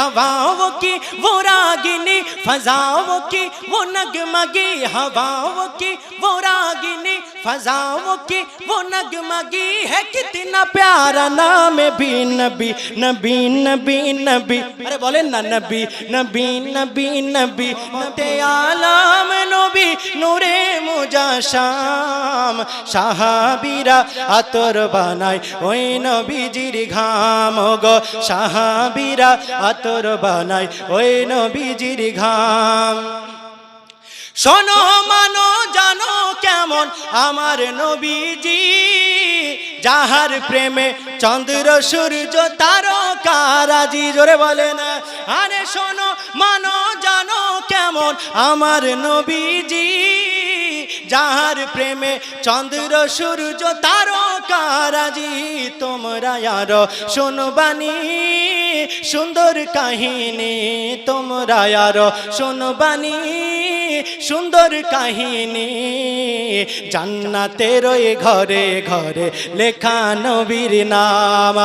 हवाओं की वो रागिनी, फजाओं की वो नगमगी, हवाओं की वो रागिनी, फजाओं की वो नगमगी है। कितना प्यारा नाम है भी नबी नबी नबी नबी। अरे बोले ना नबी नबी नबी नबी। ते आलम नबी नूरे मुजाशाम, साहाबीरा आतর বানায় ওই নবীজির ঘাম গো, সাহাবীরা আতর বানায় ওই নবীজির ঘাম। শোনো মানো জানো কেমন আমার নবীজি, যাহার প্রেমে চন্দ্র সূর্য তারকারাজি। জোরে বলে না। আরে শোনো মানো জানো কেমন আমার নবীজি, যাহার প্রেমে চন্দ্র সূর্য তারকারাজি। তোমরা আরো শুনবানি সুন্দর কাহিনী, তোমরা আরো শুনবানি সুন্দর কাহিনী। জান্নাতের ওই ঘরে ঘরে লেখা নবীর নাম,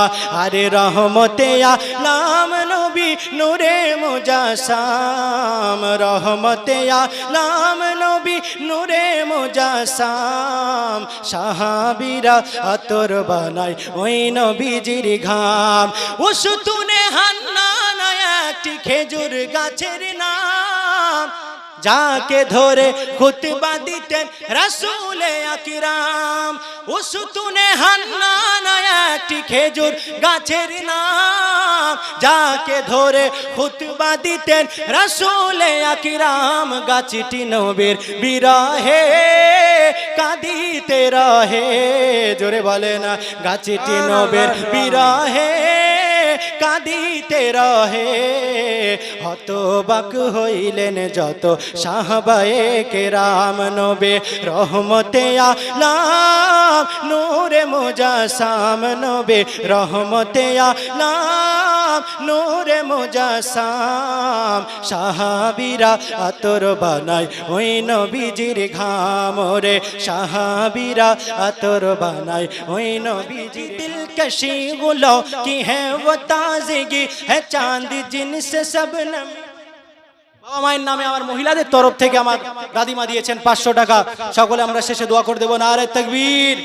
আরে রহমতে আলম নবী নূরে মুজাসাম, রহমতে আলম নবী নূরে মুজাসাম। সাহাবীরা আতর বানায় ওই নবীজির ঘাম। উসতুনে হান্নান একটি খেজুর গাছের নাম, যাকে ধরে খুতবা দিতেন রাসূল আকরাম। উসতুনে হান্নান একটি খেজুর গাছের নাম, যাকে ধরে খুতবা দিতেন রাসূল আকরাম। গাছটি নবীর বিরহে কাঁদিতে রহে। জোরে বলে না। গাছটি নবীর বিরহে কাঁদিতে রহে। হতবাক হইলেন যত সাহাবায়ে কেরাম, নবী রহমতে আলম নূরে মুজাসাম, নবী রহমতে আলম নূরে মুজাসাম। সাহাবীরা আতর বানায় ওই নবীজির ঘাম রে, সাহাবীরা আতর বানায় ওই নবীজি। দিলকশি গুলো কি হ্যাঁ वो ताज़गी है चांद जिनसे सबनम। বাবা মায়ের নামে আমার মহিলাদের তরফ থেকে আমার দাদিমা দিয়েছেন 500 টাকা। সকলে আমরা শেষে দোয়া করে দেব। নারে তাকবীর।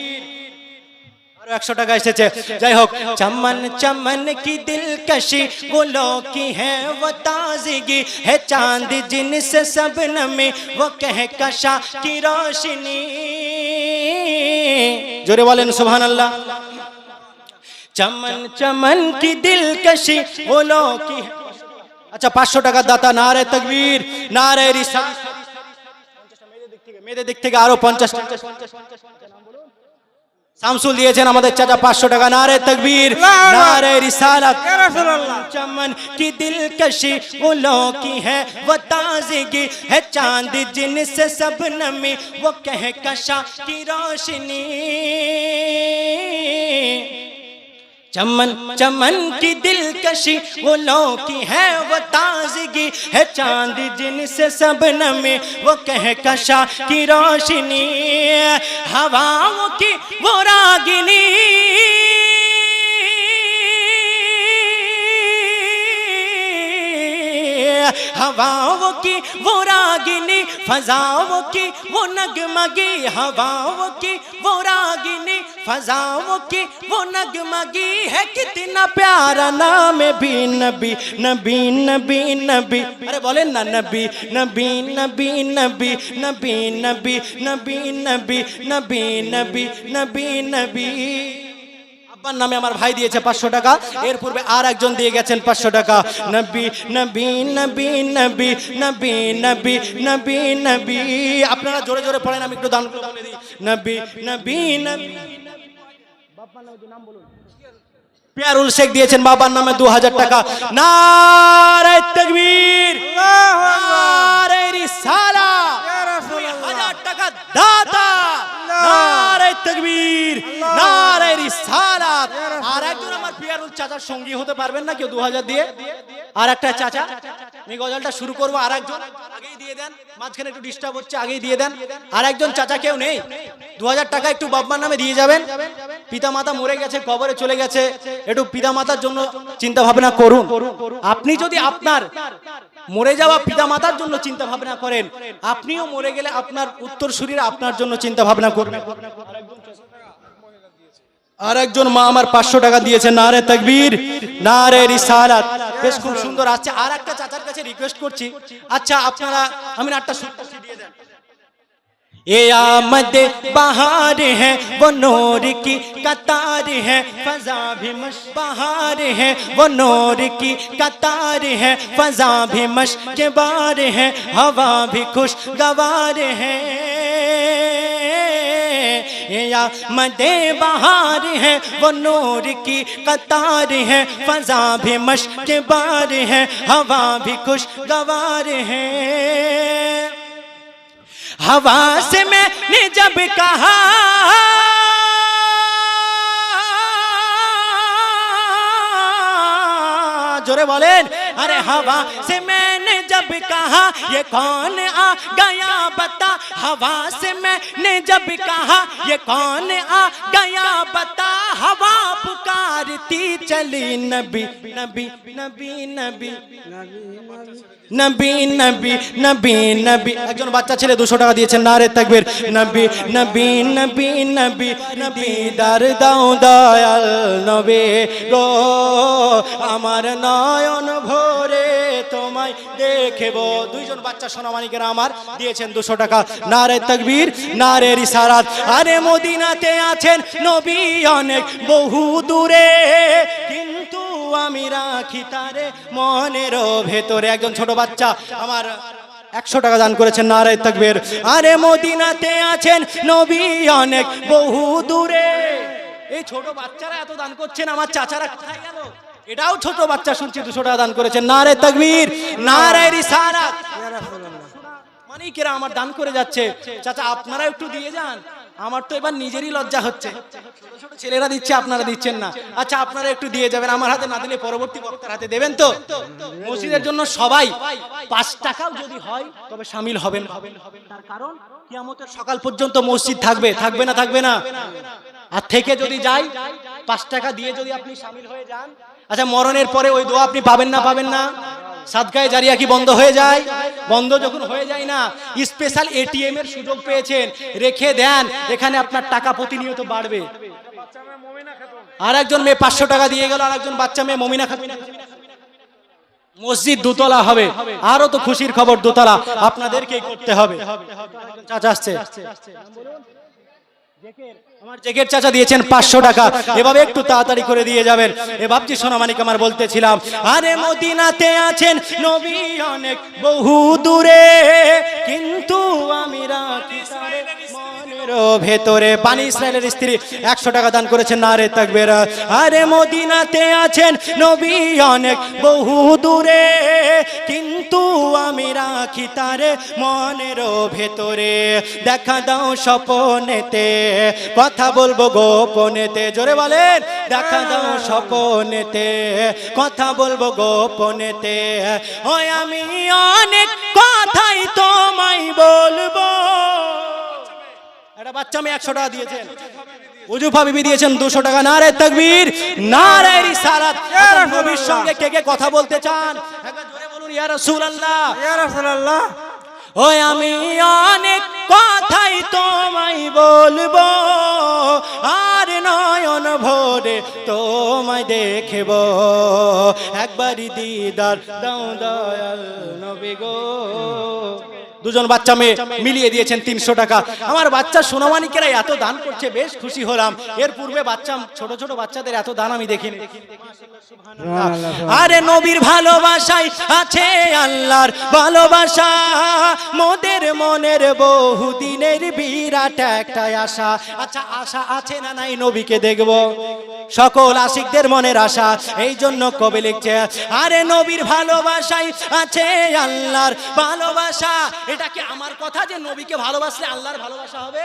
আরো 100 টাকা এসেছে। যাই হোক। चमन चमन की दिलकशी गुलों की है वो ताज़गी है चांद जिनसे सबनम वो कहकशा की रोशनी। जोरे बोलें सुभान अल्लाह। चमन चमन की दिलकशी गुलों की। अच्छा 500 টাকা দাতা। নারে তাকবীর, নারে রিসালাত। মেয়েদের দিক থেকে আরো 50 টাকা। শামসুল দিয়েছেন আমাদের চাচা 500 টাকা। নারে তাকবীর, নারে রিসালাত। ইয়া রাসূলুল্লাহ। चमन की दिलकशी गुलों की है वो ताज़गी है चांद जिनसे सबनम वो कहकशा की रोशनी। चमन चमन की दिलकशी गुलों की है वो ताज़गी है चांद जिनसे सबनम वो कहकशा की रोशनी। हवाओं की वो रागिनी, हवाओं की वो रागिनी, फजाओं की वो नगमगी, हवाओं की वो रागिनी, फजाओं की वो नगमगी है। कितना प्यारा नाम है भी नबी नबी नबी नबी। अरे बोले ना नबी नबी नबी नबी नबी नबी नबी नबी नबी नबी नबी नबी। আব্বার নামে আমার ভাই দিয়েছে 500 টাকা। এর পূর্বে আর একজন দিয়ে গেছেন 500 টাকা। নবী নবী নবী নবী নবী নবী নবী নবী। আপনারা জোরে জোরে পড়েন, আমি একটু দান করে বলে দিই। নবী নবী নবী। বাবার নামে নাম বলুন। পিয়ারুল শেখ দিয়েছেন বাবার নামে 2000 টাকা। নারে তাকবীর, নারে রিসালাত। 1000 টাকা দাতা। নারে তাকবীর, নারে রিসালাত। আর একজন আমার পিয়ারুল চাচার সঙ্গী হতে পারবেন না কেউ 2000 দিয়ে? আর একটা চাচা, আমি গজলটা শুরু করবো। আর একজন আগেই দিয়ে দেন, মাঝখানে একটু ডিস্টার্ব হচ্ছে, আগেই দিয়ে দেন। আর একজন চাচা কেউ নেই? 2000 টাকা একটু বাবার নামে দিয়ে যাবেন। পিতামাতা মরে গেছে, কবরে চলে গেছে, একটু পিতামাতার জন্য চিন্তা ভাবনা করুন। আপনি যদি আপনার মরে যাওয়া পিতামাতার জন্য চিন্তা ভাবনা করেন, আপনিও মরে গেলে আপনার উত্তরসূরিরা আপনার জন্য চিন্তা ভাবনা করবেন। আর একজন মা আমার 500 টাকা দিয়েছে। নারে তাকবীর, নারে রিসালাত। বেশ খুব সুন্দর আছে। আর একটা চাচার কাছে রিকোয়েস্ট করছি, আচ্ছা আপনারা আমি একটা সুরতাসি দিয়ে দেন। ये आमद बहार है वो नूर की कतार है, फजा भी मश बहार है वो नूर की कतार है, फजा भी मश के बार है, हवा भी खुशगवार है। ये आमद बहार है वो नूर की कतार है, फजा भी मश के बार है, हवा भी खुशगवार है। हवा से मैंने जब कहा जोरे बोलें, अरे हवा से मैंने जब कहा ये कौन आ गया बता, हवा से मैंने जब कहा ये कौन आ गया बता, हवा पुकारती चली नबी नबी नबी नबी নবী নবী নবী নবী। একজন বাচ্চা ছেলে 200 টাকা দিয়েছেন। নারে তাকবীর। নবী নবী নবী নবী নবী দার দাও দয়াল নবী গো, আমার নয়ন ভরে তোমায় দেখব। দুইজন বাচ্চা সোনামানিকেরা আমার দিয়েছেন 200 টাকা। নারে তাকবীর, নারে রিসালাত। আরে মদিনাতে আছেন নবী অনেক বহু দূরে, কিন্তু আমি রাখি তারে মনের ভেতরে। একজন ছোট বাচ্চা আমার 100 টাকা দান করেছেন। নারে তাকবীর। আরে মদিনাতে আছেন নবী অনেক বহু দূরে। এই ছোট বাচ্চারা এত দান করছেন, আমার চাচারা কোথায় গেল? এটাও ছোট বাচ্চা শুনছি 200 টাকা দান করেছেন। নারে তাকবীর, নারে রিসালাত। মানিকেরা আমার দান করে যাচ্ছে। চাচা আপনারা একটু দিয়ে যান, আমার তো এবার নিজেরই লজ্জা হচ্ছে। ছোট ছেলেরা দিচ্ছে, আপনারা দিচ্ছেন না। আচ্ছা আপনারা একটু দিয়ে যাবেন, আমার হাতে না দিলে পরবর্তী বক্তার হাতে দেবেন তো। মসজিদের জন্য সবাই 5 টাকাও যদি হয় তবে শামিল হবেন। তার কারণ কিয়ামতের সকাল পর্যন্ত মসজিদ থাকবে, থাকবে না থাকবে না। আর থেকে যদি যাই 5 টাকা দিয়ে যদি আপনি শামিল হয়ে যান, আচ্ছা মরণের পরে ওই দোয়া আপনি পাবেন না পাবেন না? সাদকায়ে জারিয়া কি বন্ধ হয়ে যায়? বন্ধ যখন হয়ে যায় না, স্পেশাল এটিএম এর সুযোগ পেয়েছেন, রেখে দেন, এখানে আপনার টাকা প্রতিনিয়ত বাড়বে। আর একজন মেয়ে 500 টাকা দিয়ে গেল, আর একজন বাচ্চা মেয়ে মমিনা খাতুন। মসজিদ 2 তলা হবে, আরো তো খুশির খবর 2 তলা আপনাদেরকেই করতে হবে। চাচা আসছে, আমার জেকের চাচা দিয়েছেন 500 টাকা। এভাবে একটু তাড়াতাড়ি করে দিয়ে যাবেন। এ বাপজি সোনামানিক আমার বলতেছিলাম, আরে মদিনাতে আছেন নবী অনেক বহু দূরে, কিন্তু আমি রাখি তারে মনের ভেতরে। পানি ইসরায়েলের স্ত্রী 100 টাকা দান করেছেন। নারে তাকবীর। আরে মদিনাতে আছেন নবী অনেক বহু দূরে, কিন্তু আমি রাখি তারে মনের ভেতরে। দেখা দাও স্বপনেতে, কথা বলবো গোপনেতে। জোরে বলেন, দেখা দাও স্বপনেতে, কথা বলবো গোপনেতে। ওই আমি অনেক কথাই তোমায় বলবো। একটা বাচ্চা মেয়ে 100 টাকা দিয়েছেন। উজুফা বিবি দিয়েছেন 200 টাকা। নারে তাকবীর, নারে রিসালাত। নবীর সঙ্গে কে কে কথা বলতে চান একবার জোরে বলুন, ইয়া রাসূলুল্লাহ, ইয়া রাসূলুল্লাহ। ওই আমি অনেক কথাই তোমায় বলবো, আর নয়ন ভরে তোমায় দেখব, একবারই দিদার দাও দয়াল নবী গো। দুজন বাচ্চা মেয়ে মিলিয়ে দিয়েছেন 300 টাকা। আমার বাচ্চা সোনামানিকেরা এত দান করছে, বেশ খুশি হলাম। এর পূর্বে বাচ্চা ছোট ছোট বাচ্চাদের এত দান আমি দেখিনি। আরে নবীর ভালোবাসায় আছে আল্লাহর ভালোবাসা, মোদের মনের বহুদিনের বিরাট একটা আশা। আচ্ছা আশা আছে না নাই নবীকে দেখব? সকল আশিকদের মনের আশা, এই জন্য কবি লিখছে, আরে নবীর ভালোবাসায় আছে আল্লাহর ভালোবাসা। এটা কি আমার কথা যে নবীকে ভালোবাসলে আল্লাহর ভালোবাসা হবে?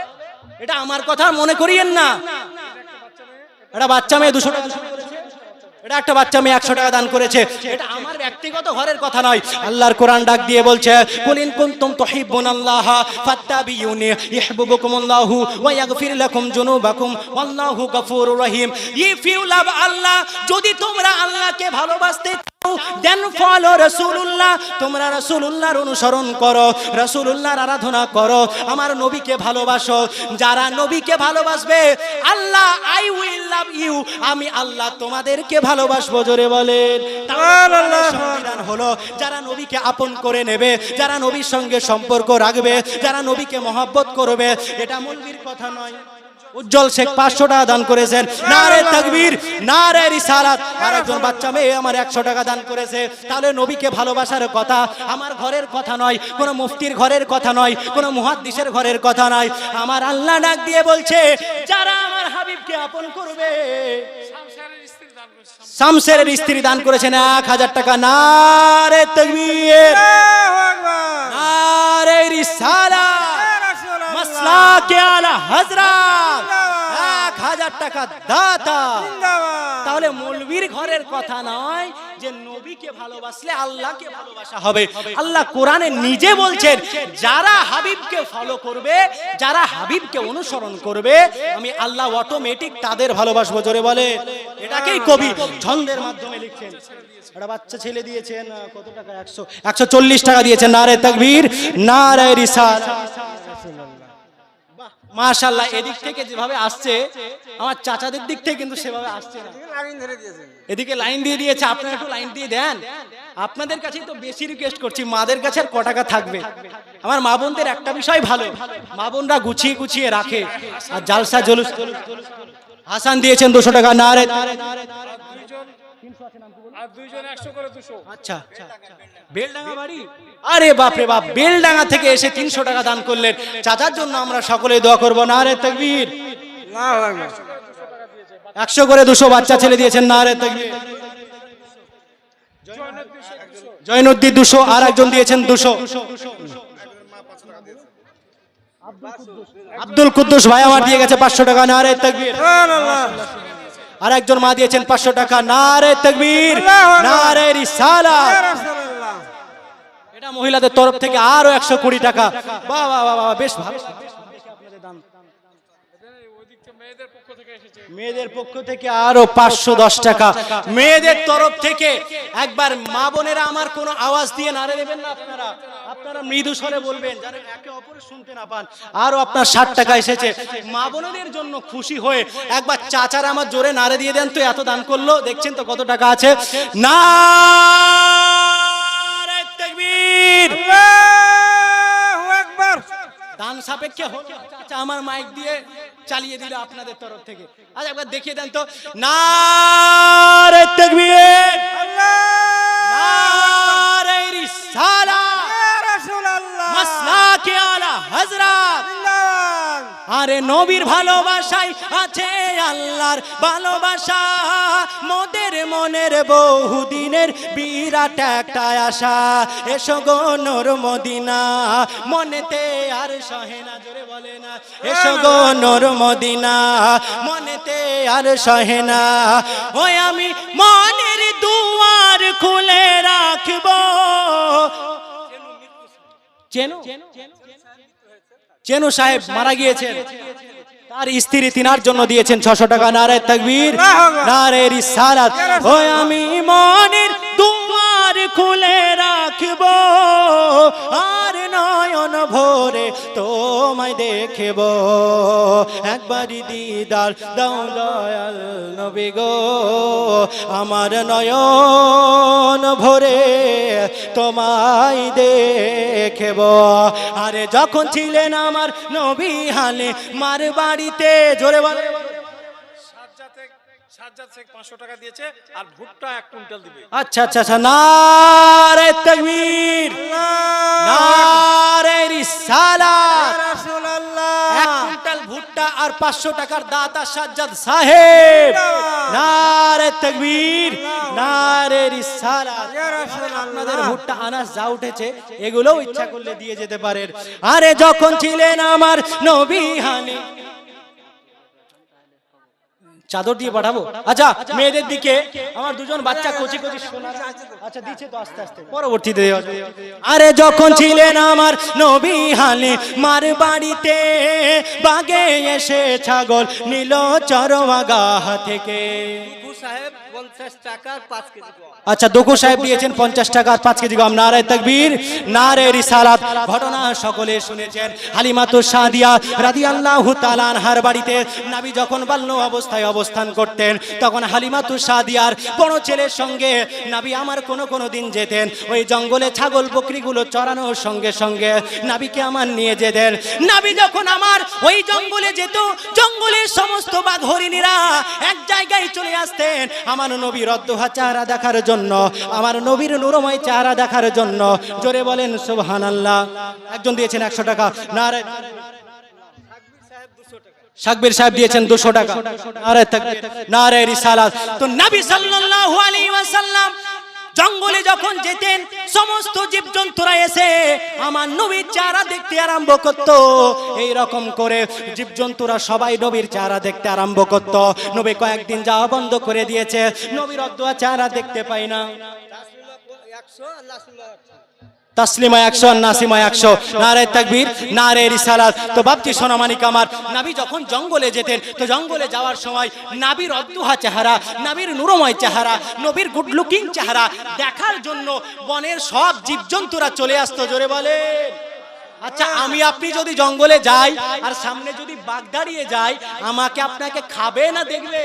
এটা আমার কথা মনে করিয়েন না। এটা বাচ্চা মেয়ে 200 টাকা এটা একটা বাচ্চা মেয়ে 100 টাকা দান করেছে। এটা আমার ব্যক্তিগত ঘরের কথা নয়, আল্লাহর কোরআন ডাক দিয়ে বলছে কুল ইন কুনতুম তুহিব্বুনাল্লাহ ফাত্তাবিউনি ইউহিব্বুকুমুল্লাহু ওয়া ইয়াগফির লাকুম যুনুবাকুম ওয়াল্লাহু গফুরুর রহিম। ইফ ইউ লাভ আল্লাহ, যদি তোমরা আল্লাহকে ভালোবাসতে দেন ফলো রাসূলুল্লাহ, তোমরা রাসূলুল্লাহর অনুসরণ করো, রাসূলুল্লাহর আরাধনা করো, আমার নবীকে ভালোবাসো। যারা নবীকে ভালোবাসবে আল্লাহ আই উইল লাভ ইউ, আমি আল্লাহ তোমাদেরকে ভালোবাসবো। জোরে বলেন সুবহানাল্লাহ। সংবিধান হলো যারা নবীকে আপন করে নেবে, যারা নবীর সঙ্গে সম্পর্ক রাখবে, যারা নবীকে মহব্বত করবে। এটা মৌলবীর কথা নয়। উজ্জ্বল শেখ 500 টাকা দান করেছেন। নারে তাকবীর, নারে রিসালাত। আর একজন বাচ্চা মেয়ে আমার 100 টাকা দান করেছে। তাহলে নবীকে ভালোবাসার কথা আমার ঘরের কথা নয়, কোনো মুফতির ঘরের কথা নয়, কোনো মুহাদ্দিসের ঘরের কথা নয়। আমার আল্লাহ ডাক দিয়ে বলছে যারা আমার হাবিবকে আপন করবে। শামসের স্ত্রী দান করেছেন 1000 টাকা। নারে তাকবীর, নারে রিসালাত, মাসলাকে আলা হযরত, 1000 টাকা দাতা। তাহলে মৌলবীর ঘরের কথা নয় যে নবীকে ভালোবাসলে আল্লাহকে ভালোবাসা হবে। আল্লাহ কোরআনে নিজে বলছেন যারা হাবিবকে ফলো করবে, যারা হাবিবকে অনুসরণ করবে, আমি আল্লাহ অটোমেটিক তাদের ভালোবাসবো। জোরে বলে। এটাকেই কবি ছন্দের মাধ্যমে লিখছেন। একটা বাচ্চা ছেলে দিয়েছেন কত টাকা? 140 টাকা দিয়েছেন। নারে তাকবীর, নারে রিসালাত। মাশাআল্লাহ। এদিক থেকে যেভাবে আসছে আমার চাচাদের দিক থেকে কিন্তু সেভাবে আসছে না। এদিকে লাইন দিয়ে দিয়েছে, আপনারা একটু লাইন দিয়ে দেন। আপনাদের কাছেই তো বেশি রিকোয়েস্ট করছি, মাদের কাছে আর ক টাকা থাকবে? আমার মা বোনদের একটা বিষয় ভালো, মা বোনরা গুছিয়ে গুছিয়ে রাখে। আর জালসা জলুস। হাসান দিয়েছেন 200 টাকা। নারে আচ্ছা, বেলডাঙ্গা বাড়ি। আরে বাপ রে বাপ, বেলডাঙ্গা থেকে এসে 300 টাকা দান করলেন। চাচার জন্য আমরা সকলে দোয়া করবো। নারে তাকবীর, 100 করে 200 বাচ্চা ছেলে দিয়েছেন। নারে তাকবীর। জয়নুদ্দিন 200, আর একজন দিয়েছেন 200। আব্দুল কুদ্দুস ভাই আমার দিয়ে গেছে 500 টাকা। নারে তাকবীর। আর একজন মা দিয়েছেন 500 টাকা। নারে তাকবীর, নারে রিসালাত। এটা মহিলাদের তরফ থেকে আরো 120 টাকা। বাহ বাহ বাহ, বেশ ভালো। মেয়েদের পক্ষ থেকে আরো 510 টাকা। মেয়েদের তরফ থেকে একবার মা বোনেরা আমার কোনো আওয়াজ দিয়ে নারে দেবেন না, আপনারা আপনারা মৃদু স্বরে বলবেন যেন একে অপরে শুনতে না পান। আরো আপনার 60 টাকা এসেছে। মা বোনদের জন্য খুশি হয়ে একবার চাচারা আমার জোরে নারে দিয়ে দেন তো। এত দান করলো, দেখছেন তো কত টাকা আছে। নারে তাকবীর, আল্লাহু আকবার। দান সাপেক্ষে হলো। আচ্ছা, আমার মাইক দিয়ে চালিয়ে দিল আপনাদের তরফ থেকে। আজ একবার দেখিয়ে দেন তো। নারে তাকবীর, নারে রিসালাত, ইয়া রাসূলুল্লাহ, মাসলাকে আলা হযরত। আরে নবীর ভালোবাসায় আছে আল্লাহর ভালোবাসা, মোদের মনের বহুদিনের বিরাট একটা আশা। এসো গো নূর মদিনা, মনেতে আর সহে না। জোরে বলে না। এসো গো নূর মদিনা, মনেতে আর সহে না। ওই আমি মনের দুয়ার খুলে রাখবো। চেনো চেনো সাহেব মারা গিয়েছেন, তার স্ত্রী তিনার জন্য দিয়েছেন 600 টাকা। নারে তাকবীর, নারে রিসালাত। ওই আমি মনের দুয়ার খুলে রাখবো, আর নয়ন ভরে তোমায় দেখব। একবারই দিদার দাও দয়াল নবী গো, আমার নয়ন ভরে তোমায় দেখব। আরে যখন ছিলেন আমার নবী হালে মার বাড়িতে। জোরে বলে। সাজ্জাদ শেখ 500 টাকা দিয়েছে, আর ভুট্টা 1 কুইন্টাল দিবে। আচ্ছা আচ্ছা আচ্ছা। নারে তাকবীর, নারে রিসালাত, ইয়া রাসূলুল্লাহ। 1 কুইন্টাল ভুট্টা আর 500 টাকার দাতা সাজ্জাদ সাহেব। নারে তাকবীর, নারে রিসালাত, ইয়া রাসূলুল্লাহ। আপনাদের ভুট্টা আনাজ যা উঠেছে এগুলোও ইচ্ছা করলে দিয়ে যেতে পারেন। আরে যখন ছিলেন আমার নবী হালে চাদর দিয়ে পাঠাবো। আচ্ছা মেয়েদের দিকে আমার দুজন বাচ্চা কচি কচি সোনা, আচ্ছা দিচ্ছে তো আস্তে আস্তে পরবর্তীতে দেওয়া যাবে। আরে যখন ছিলেন আমার নবী হালি মার বাড়িতে, বাগে এসে ছাগল নিল চরওয়াগা থেকে। আচ্ছা দোকু সাহেব দিয়েছেন 50 টাকা আর 5 কেজি গম। নারে তাকবীর, নারে রিসালাত। ঘটনা সকলে শুনেছেন। হালিমাতুস সাদিয়া রাদিয়াল্লাহু তাআলা আনহার বাড়িতে নবী যখন বাল্য অবস্থায় অবস্থান করতেন, তখন হালিমাতুস সাদিয়ার বড় ছেলের সঙ্গে নবী আমার কোন দিন যেতেন ওই জঙ্গলে ছাগল বকরিগুলো চরানোর সঙ্গে সঙ্গে নবীকে আমার নিয়ে যেতেন। নবী যখন আমার ওই জঙ্গলে যেত, জঙ্গলের সমস্ত বাঘ হরিণীরা এক জায়গায় চলে আসতেন আমার নবীর অদ্ভুত চেহারা দেখার জন্য, আমার নবীর নূরময় চেহারা দেখার জন্য। জোরে বলেন সুবহানাল্লাহ। একজন দিয়েছেন 100 টাকা। নারে সাকবির সাহেব দিয়েছেন 200 টাকা। নারে তাকবীর, নারে রিসালাত। তো নবী সাল্লাল্লাহু আলাইহি ওয়াসাল্লাম জঙ্গলে যখন যেতেন, সমস্ত জীবজন্তুরা এসে আমার নবীর চেহারা দেখতে আরম্ভ করত। এই রকম করে জীবজন্তুরা সবাই নবীর চেহারা দেখতে আরম্ভ করত। নবী কয়েকদিন যাওয়া বন্ধ করে দিয়েছে, নবীর অদ্ভুত চেহারা দেখতে পাই না। তাসলিমা 100 আর নাসিমা 100। নারে তাকবীর, নারে রিসালাত। তো বাপজি সোনামানিক আমার, নবী যখন জঙ্গলে যেতেন, তো জঙ্গলে যাওয়ার সময় নবীর অদ্ভুত চেহারা, নবীর নূরময় চেহারা, নবীর গুড লুকিং চেহারা দেখার জন্য বনের সব জীবজন্তুরা চলে আসতো। জোরে বলে। আচ্ছা আমি আপনি যদি জঙ্গলে যাই আর সামনে যদি বাঘ দাঁড়িয়ে যায়, আমাকে আপনাকে খাবে না দেখবে?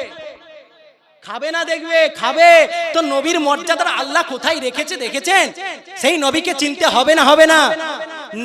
খাবে না দেখবে? খাবে। তো নবীর মর্যাদা আল্লাহ কোথায় রেখেছে দেখেছেন? সেই নবীকে চিনতে হবে না হবে না?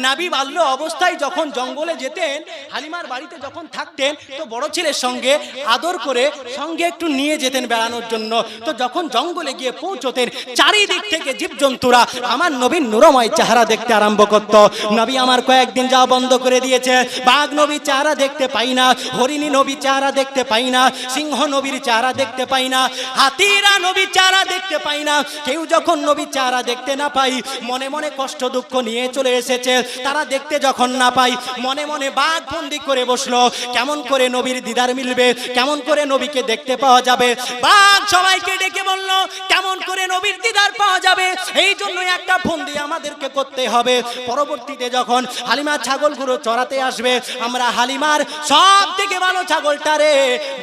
নবী বাল্য অবস্থায় যখন জঙ্গলে যেতেন, হালিমার বাড়িতে যখন থাকতেন, তো বড় ছেলের সঙ্গে আদর করে সঙ্গে একটু নিয়ে যেতেন বেড়ানোর জন্য। তো যখন জঙ্গলে গিয়ে পৌঁছতেন, চারিদিক থেকে জীবজন্তুরা আমার নবীর নূরময় চেহারা দেখতে আরম্ভ করত। নবী আমার কয়েকদিন যাওয়া বন্ধ করে দিয়েছে। বাঘ নবীর চেহারা দেখতে পাই না, হরিণী নবীর চেহারা দেখতে পাই না, সিংহ নবীর চেহারা দেখতে পাই না, হাতিরা নবীর চেহারা দেখতে পাই না। কেউ যখন নবীর চেহারা দেখতে না পাই, মনে মনে কষ্ট দুঃখ নিয়ে চলে এসেছে। তারা দেখতে যখন না পাই, মনে মনে বাঘ বন্দি করে বসলো। কেমন করে নবীর দিদার মিলবে, কেমন করে নবীকে দেখতে পাওয়া যাবে? বাঘ সবাইকে ডেকে বলল কেমন করে নবীর দিদার পাওয়া যাবে, এই জন্য একটা ফন্দি আমাদেরকে করতে হবে। পরবর্তীতে যখন হালিমার ছাগলগুলো চড়াতে আসবে, আমরা হালিমার সব থেকে ভালো ছাগলটারে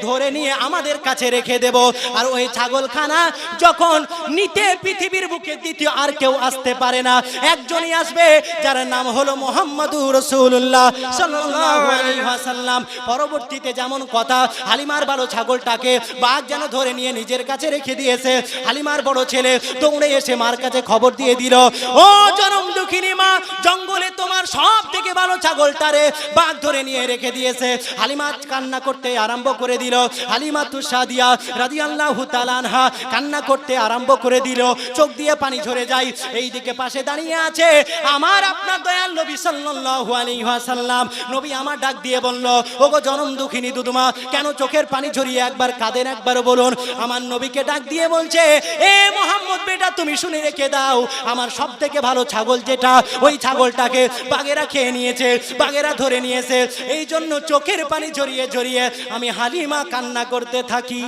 ধরে নিয়ে আমাদের কাছে রেখে দেব। আর ওই ছাগলখানা যখন নিতে পৃথিবীর বুকে দ্বিতীয় আর কেউ আসতে পারে না, একজনই আসবে, যার নাম হলো মুহাম্মাদুর রাসূলুল্লাহ সাল্লাল্লাহু আলাইহি ওয়াসাল্লাম। পরবর্তীতে যেমন কথা, হালিমার ভালো ছাগলটাকে বাঘ যেন ধরে নিয়ে নিজের কাছে রেখে দিয়েছে। হালিমার বড় ছেলে দৌড়ে এসে মার কাছে খবর দিয়ে দিল, ও জনম দুঃখিনী মা, জঙ্গলে তোমার সব থেকে ভালো ছাগলটারে বাঘ ধরে নিয়ে রেখে দিয়েছে। হালিমা কান্না করতে আরম্ভ করে দিল। হালিমাতুস সাদিয়া রাদিয়াল্লাহু তাআলা আনহা কান্না করতে আরম্ভ করে দিল, চোখ দিয়ে পানি ঝরে যায়। এইদিকে পাশে দাঁড়িয়ে আছে আমার আপনার দয়াল নবী সাল্লাল্লাহু আলাইহি ওয়াসাল্লাম। নবী আমার ডাক দিয়ে বলল, ওগো জনম দুঃখিনী দুদমা, কেন চোখের পানি ঝরিয়ে একবার কাঁদেন, একবার বলুন। আমার নবীকে ডাক দিয়ে বলছে, এ মুহাম্মদ বেটা, তুমি শুনে রেখে দাও, আমার সব থেকে ভালো ছাগল যেটা, ওই ছাগলটাকে বাঘেরা খেয়ে নিয়েছে, বাঘেরা ধরে নিয়েছে। এই জন্য চোখের পানি ঝরিয়ে ঝরিয়ে আমি হালিমা কান্না করতে থাকি,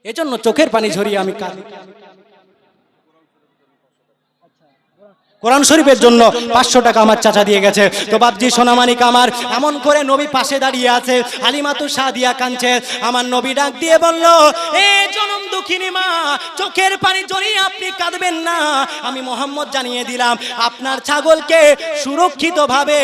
এজন্য চোখের পানি ঝরিয়ে আমি কাঁদি। কোরআন শরীফের জন্য 500 টাকা আমার চাচা দিয়ে গেছে। তো বাপজি সোনামানিক আমার, এমন করে নবী পাশে দাঁড়িয়ে আছে, হালিমাতুস সাদিয়া কাঁদছে। আমার নবী ডাক দিয়ে বলল, এ জনম দুঃখিনী মা, চোখের পানি জড়িয়ে আপনি কাঁদবেন না। আমি মুহাম্মদ জানিয়ে দিলাম, আপনার ছাগলকে সুরক্ষিতভাবে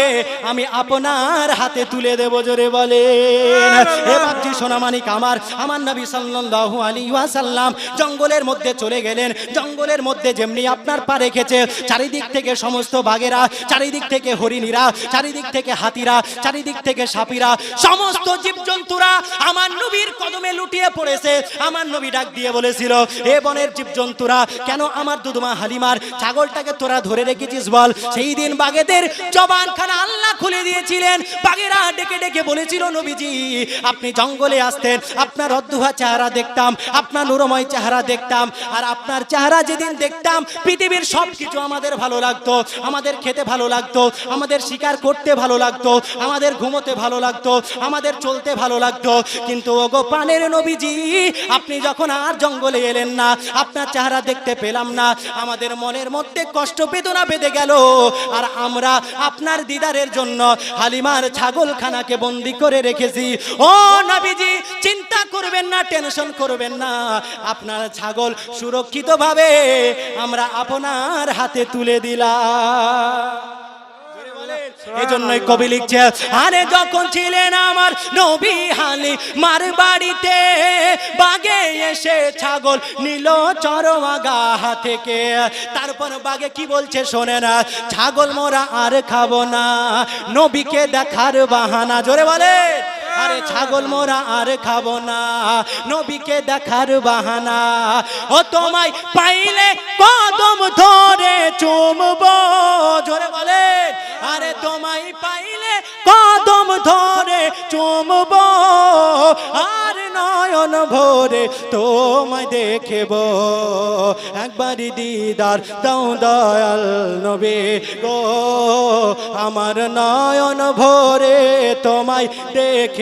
আমি আপনার হাতে তুলে দেব। জোরে বলেন। এ বাপজি সোনামানিক আমার, আমার নবী সাল্লাল্লাহু আলাইহি ওয়াসাল্লাম জঙ্গলের মধ্যে চলে গেলেন। জঙ্গলের মধ্যে যেমনি আপনার পা রেখেছে, চারিদিক থেকে সমস্ত বাঘেরা, চারিদিক থেকে হরিণীরা, চারিদিক থেকে হাতিরা, চারিদিক থেকে সাপিরা, সমস্ত জীবজন্তুরা আমার নবীর কদমে লুটিয়ে পড়েছে। আমার নবী ডাক দিয়ে বলেছিল, এ বনের জীবজন্তুরা, কেন আমার দুধমা হালিমার ছাগলটাকে তোরা ধরে রেখেছিস বল? সেই দিন বাঘেদের জবানখানা আল্লাহ খুলে দিয়েছিলেন। বাঘেরা ডেকে ডেকে বলেছিল, নবীজি আপনি জঙ্গলে আসতেন, আপনার অদ্ভুত চেহারা দেখতাম, আপনার নূরময় চেহারা দেখতাম, আর আপনার চেহারা যেদিন দেখতাম পৃথিবীর সব কিছু আমাদের ভালো লাগতো, আমাদের খেতে ভালো লাগতো, আমাদের শিকার করতে ভালো লাগতো, আমাদের ঘুমোতে ভালো লাগতো, আমাদের চলতে ভালো লাগতো। কিন্তু ওগো প্রাণের নবীজি, আপনি যখন আর জঙ্গলে এলেন না, আপনার চেহারা দেখতে পেলাম না, আমাদের মনের মধ্যে কষ্ট বেদনা বেঁধে গেল। আর আমরা আপনার দিদারের জন্য হালিমার ছাগলখানাকে বন্দি করে রেখেছি। ও নবীজি, চিন্তা করবেন না, টেনশন করবেন না, আপনার ছাগল সুরক্ষিতভাবে আমরা আপনার হাতে তুলে দিলাম। এজন্যই কবি লিখছে, আরে যখন ছিলেন আমার নবী হালিমার বাড়িতে, বাগে এসে ছাগল নিল চরওয়াগা থেকে। তারপর বাগে কি বলছে শোনে না, ছাগল মোরা আর খাবো না, নবীকে দেখার বাহানা। জোরে বলে, আরে ছাগল মোরা আর খাবো না, নবীকে দেখার বাহানা। ও তোমায় পাইলে কদম ধরে চুমবো। জোরে বলে, আরে তোমায় পাইলে কদম ধরে চুমবো, আর নয়ন ভরে তোমায় দেখব। একবারই দিদার দাও দয়াল নবী গো, আমার নয়ন ভরে তোমায় দেখব।